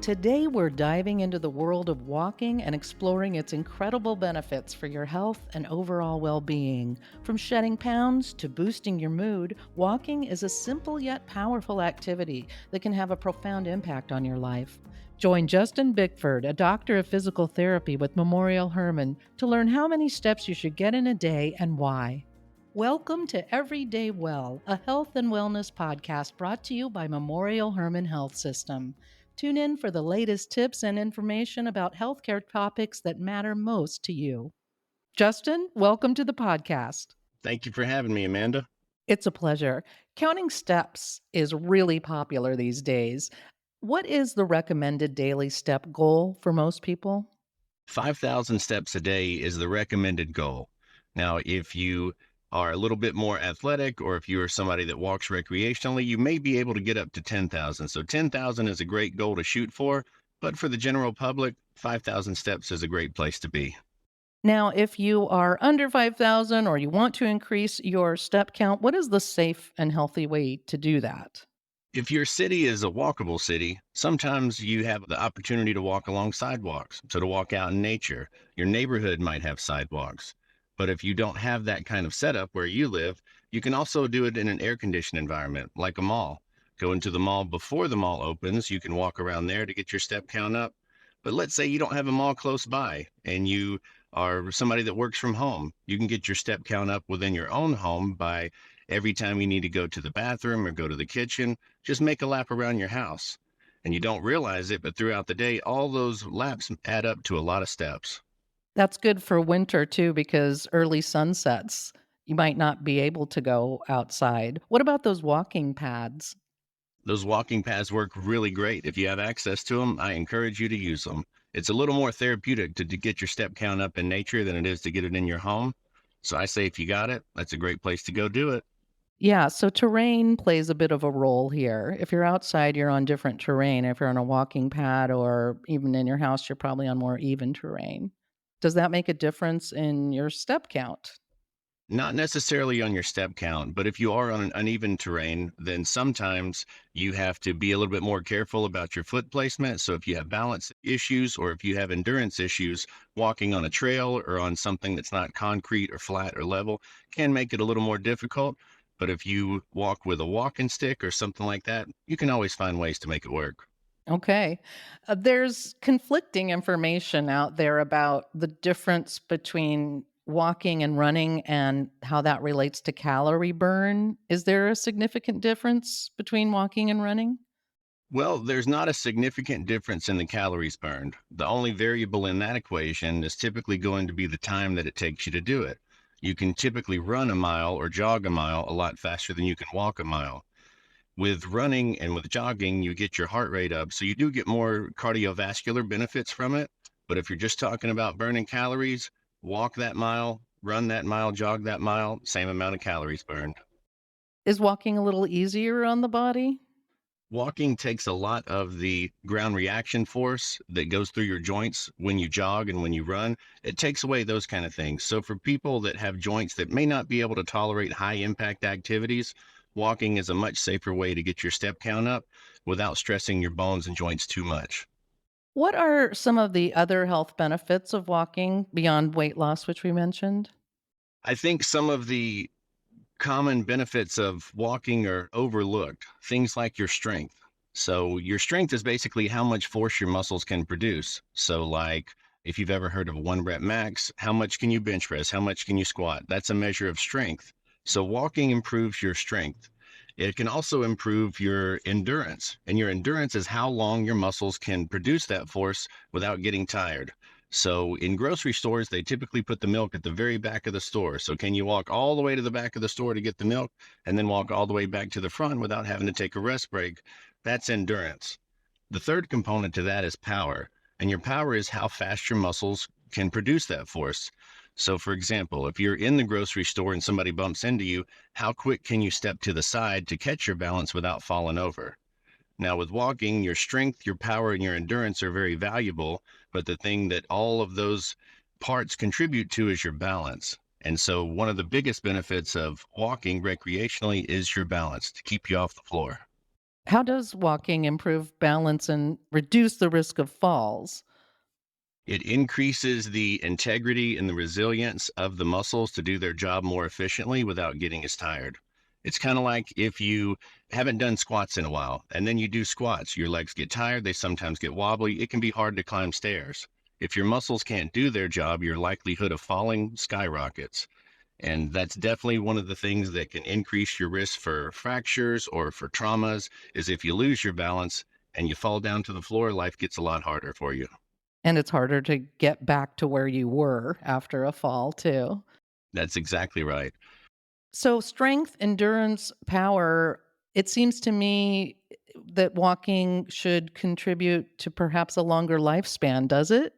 Today, we're diving into the world of walking and exploring its incredible benefits for your health and overall well being. From shedding pounds to boosting your mood, walking is a simple yet powerful activity that can have a profound impact on your life. Join Justin Bickford, a doctor of physical therapy with Memorial Hermann, to learn how many steps you should get in a day and why. Welcome to Everyday Well, a health and wellness podcast brought to you by Memorial Hermann Health System. Tune in for the latest tips and information about healthcare topics that matter most to you. Justin, welcome to the podcast. Thank you for having me, Amanda. It's a pleasure. Counting steps is really popular these days. What is the recommended daily step goal for most people? 5,000 steps a day is the recommended goal. Now, if you are a little bit more athletic, or if you are somebody that walks recreationally, you may be able to get up to 10,000. So 10,000 is a great goal to shoot for, but for the general public, 5,000 steps is a great place to be. Now, if you are under 5,000 or you want to increase your step count, what is the safe and healthy way to do that? If your city is a walkable city, sometimes you have the opportunity to walk along sidewalks, so to walk out in nature. Your neighborhood might have sidewalks. But if you don't have that kind of setup where you live, you can also do it in an air-conditioned environment, like a mall. Go into the mall before the mall opens. You can walk around there to get your step count up. But let's say you don't have a mall close by and you are somebody that works from home. You can get your step count up within your own home by every time you need to go to the bathroom or go to the kitchen, just make a lap around your house. And you don't realize it, but throughout the day, all those laps add up to a lot of steps. That's good for winter too, because early sunsets, you might not be able to go outside. What about those walking pads? Those walking paths work really great. If you have access to them, I encourage you to use them. It's a little more therapeutic to get your step count up in nature than it is to get it in your home. So I say if you got it, that's a great place to go do it. Yeah, so terrain plays a bit of a role here. If you're outside, you're on different terrain. If you're on a walking pad or even in your house, you're probably on more even terrain. Does that make a difference in your step count? Not necessarily on your step count, but if you are on an uneven terrain, then sometimes you have to be a little bit more careful about your foot placement. So if you have balance issues or if you have endurance issues, walking on a trail or on something that's not concrete or flat or level can make it a little more difficult. But if you walk with a walking stick or something like that, you can always find ways to make it work. Okay. There's conflicting information out there about the difference between walking and running and how that relates to calorie burn. Is there a significant difference between walking and running? Well, there's not a significant difference in the calories burned. The only variable in that equation is typically going to be the time that it takes you to do it. You can typically run a mile or jog a mile a lot faster than you can walk a mile. With running and with jogging, you get your heart rate up, so you do get more cardiovascular benefits from it. But if you're just talking about burning calories, walk that mile, run that mile, jog that mile, same amount of calories burned. Is walking a little easier on the body? Walking takes a lot of the ground reaction force that goes through your joints when you jog and when you run. It takes away those kind of things. So for people that have joints that may not be able to tolerate high impact activities, walking is a much safer way to get your step count up without stressing your bones and joints too much. What are some of the other health benefits of walking beyond weight loss, which we mentioned? I think some of the common benefits of walking are overlooked. Things like your strength. So your strength is basically how much force your muscles can produce. So like if you've ever heard of a 1 rep max, how much can you bench press? How much can you squat? That's a measure of strength. So walking improves your strength. It can also improve your endurance. And your endurance is how long your muscles can produce that force without getting tired. So in grocery stores, they typically put the milk at the very back of the store. So can you walk all the way to the back of the store to get the milk and then walk all the way back to the front without having to take a rest break? That's endurance. The third component to that is power. And your power is how fast your muscles can produce that force. So for example, if you're in the grocery store and somebody bumps into you, how quick can you step to the side to catch your balance without falling over? Now, with walking, your strength, your power, and your endurance are very valuable, but the thing that all of those parts contribute to is your balance. And so, one of the biggest benefits of walking recreationally is your balance to keep you off the floor. How does walking improve balance and reduce the risk of falls? It increases the integrity and the resilience of the muscles to do their job more efficiently without getting as tired. It's kind of like if you haven't done squats in a while and then you do squats, your legs get tired, they sometimes get wobbly, it can be hard to climb stairs. If your muscles can't do their job, your likelihood of falling skyrockets. And that's definitely one of the things that can increase your risk for fractures or for traumas is if you lose your balance and you fall down to the floor, life gets a lot harder for you. And it's harder to get back to where you were after a fall, too. That's exactly right. So, strength, endurance, power, it seems to me that walking should contribute to perhaps a longer lifespan, does it?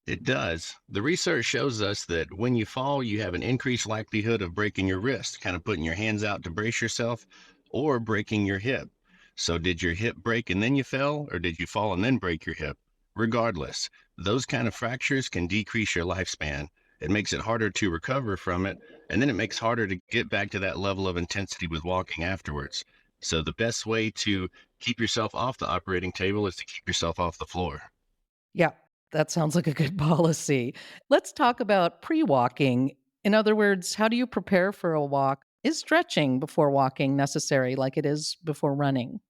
It does. The research shows us that when you fall, you have an increased likelihood of breaking your wrist, kind of putting your hands out to brace yourself, or breaking your hip. So, did your hip break and then you fell, or did you fall and then break your hip? Regardless, those kind of fractures can decrease your lifespan. It makes it harder to recover from it, and then it makes harder to get back to that level of intensity with walking afterwards. So, the best way to keep yourself off the operating table is to keep yourself off the floor. Yeah, that sounds like a good policy. Let's talk about pre walking. In other words, how do you prepare for a walk? Is stretching before walking necessary like it is before running?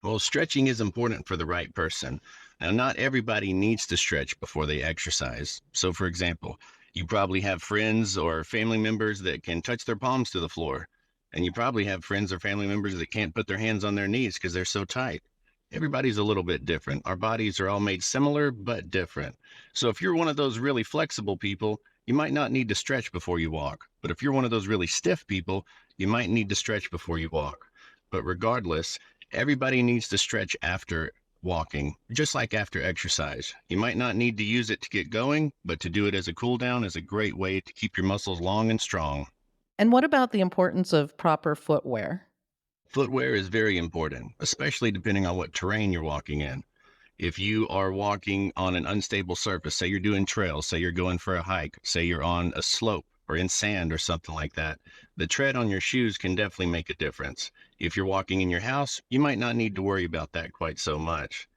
Well, stretching is important for the right person. Now, not everybody needs to stretch before they exercise. So, for example, you probably have friends or family members that can touch their palms to the floor. And you probably have friends or family members that can't put their hands on their knees because they're so tight. Everybody's a little bit different. Our bodies are all made similar, but different. So, if you're one of those really flexible people, you might not need to stretch before you walk. But if you're one of those really stiff people, you might need to stretch before you walk. But regardless, everybody needs to stretch after walking, just like after exercise. You might not need to use it to get going, but to do it as a cool down is a great way to keep your muscles long and strong. And what about the importance of proper footwear? Footwear is very important, especially depending on what terrain you're walking in. If you are walking on an unstable surface, say you're doing trails, say you're going for a hike, say you're on a slope or in sand or something like that, the tread on your shoes can definitely make a difference. If you're walking in your house, you might not need to worry about that quite so much.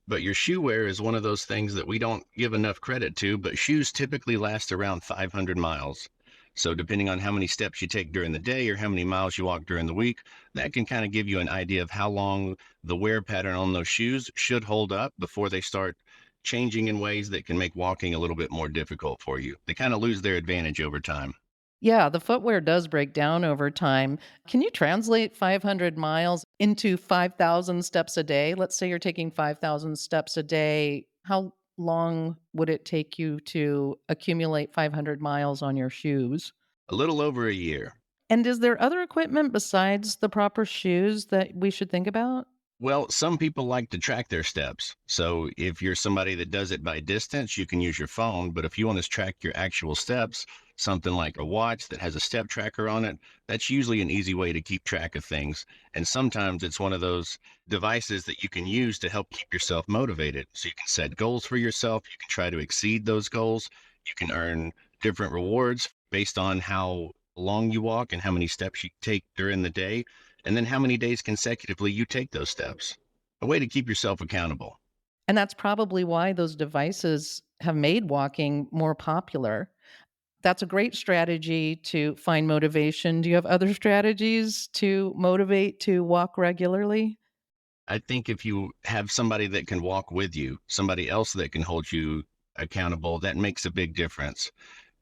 But your shoe wear is one of those things that we don't give enough credit to, but shoes typically last around 500 miles. So, depending on how many steps you take during the day or how many miles you walk during the week, that can kind of give you an idea of how long the wear pattern on those shoes should hold up before they start changing in ways that can make walking a little bit more difficult for you. They kind of lose their advantage over time. Yeah, the footwear does break down over time. Can you translate 500 miles into 5,000 steps a day? Let's say you're taking 5,000 steps a day. How long would it take you to accumulate 500 miles on your shoes? A little over a year. And is there other equipment besides the proper shoes that we should think about? Well, some people like to track their steps. So if you're somebody that does it by distance, you can use your phone. But if you want to track your actual steps, something like a watch that has a step tracker on it, that's usually an easy way to keep track of things. And sometimes it's one of those devices that you can use to help keep yourself motivated. So you can set goals for yourself. You can try to exceed those goals. You can earn different rewards based on how long you walk and how many steps you take during the day and then how many days consecutively you take those steps. A way to keep yourself accountable. And that's probably why those devices have made walking more popular. That's a great strategy to find motivation. Do you have other strategies to motivate to walk regularly? I think if you have somebody that can walk with you, somebody else that can hold you accountable, that makes a big difference.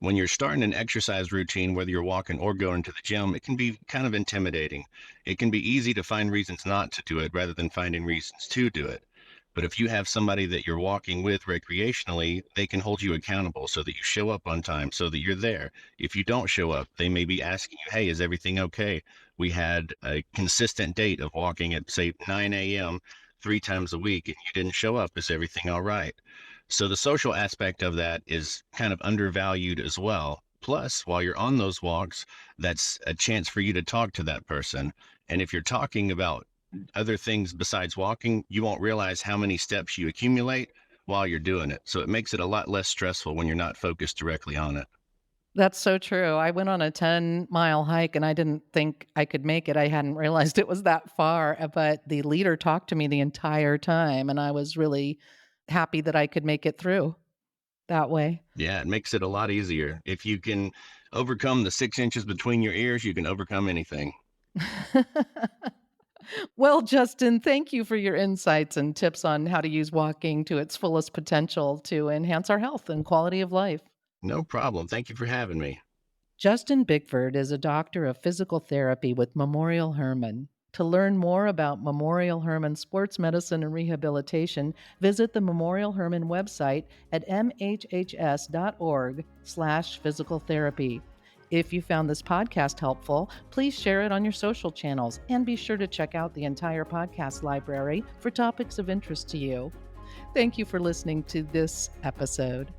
When you're starting an exercise routine, whether you're walking or going to the gym, it can be kind of intimidating. It can be easy to find reasons not to do it rather than finding reasons to do it. But if you have somebody that you're walking with recreationally, they can hold you accountable so that you show up on time, so that you're there. If you don't show up, they may be asking you, hey, is everything okay? We had a consistent date of walking at, say, 9 a.m. 3 times a week, and you didn't show up. Is everything all right? So the social aspect of that is kind of undervalued as well. Plus, while you're on those walks, that's a chance for you to talk to that person. And if you're talking about other things besides walking, you won't realize how many steps you accumulate while you're doing it. So it makes it a lot less stressful when you're not focused directly on it. That's so true. I went on a 10-mile hike and I didn't think I could make it. I hadn't realized it was that far, but the leader talked to me the entire time, and I was really happy that I could make it through that way. Yeah, it makes it a lot easier. If you can overcome the 6 inches between your ears, you can overcome anything. Well, Justin, thank you for your insights and tips on how to use walking to its fullest potential to enhance our health and quality of life. No problem. Thank you for having me. Justin Bickford is a doctor of physical therapy with Memorial Hermann. To learn more about Memorial Hermann sports medicine and rehabilitation, visit the Memorial Hermann website at mhhs.org/physical therapy. If you found this podcast helpful, please share it on your social channels and be sure to check out the entire podcast library for topics of interest to you. Thank you for listening to this episode.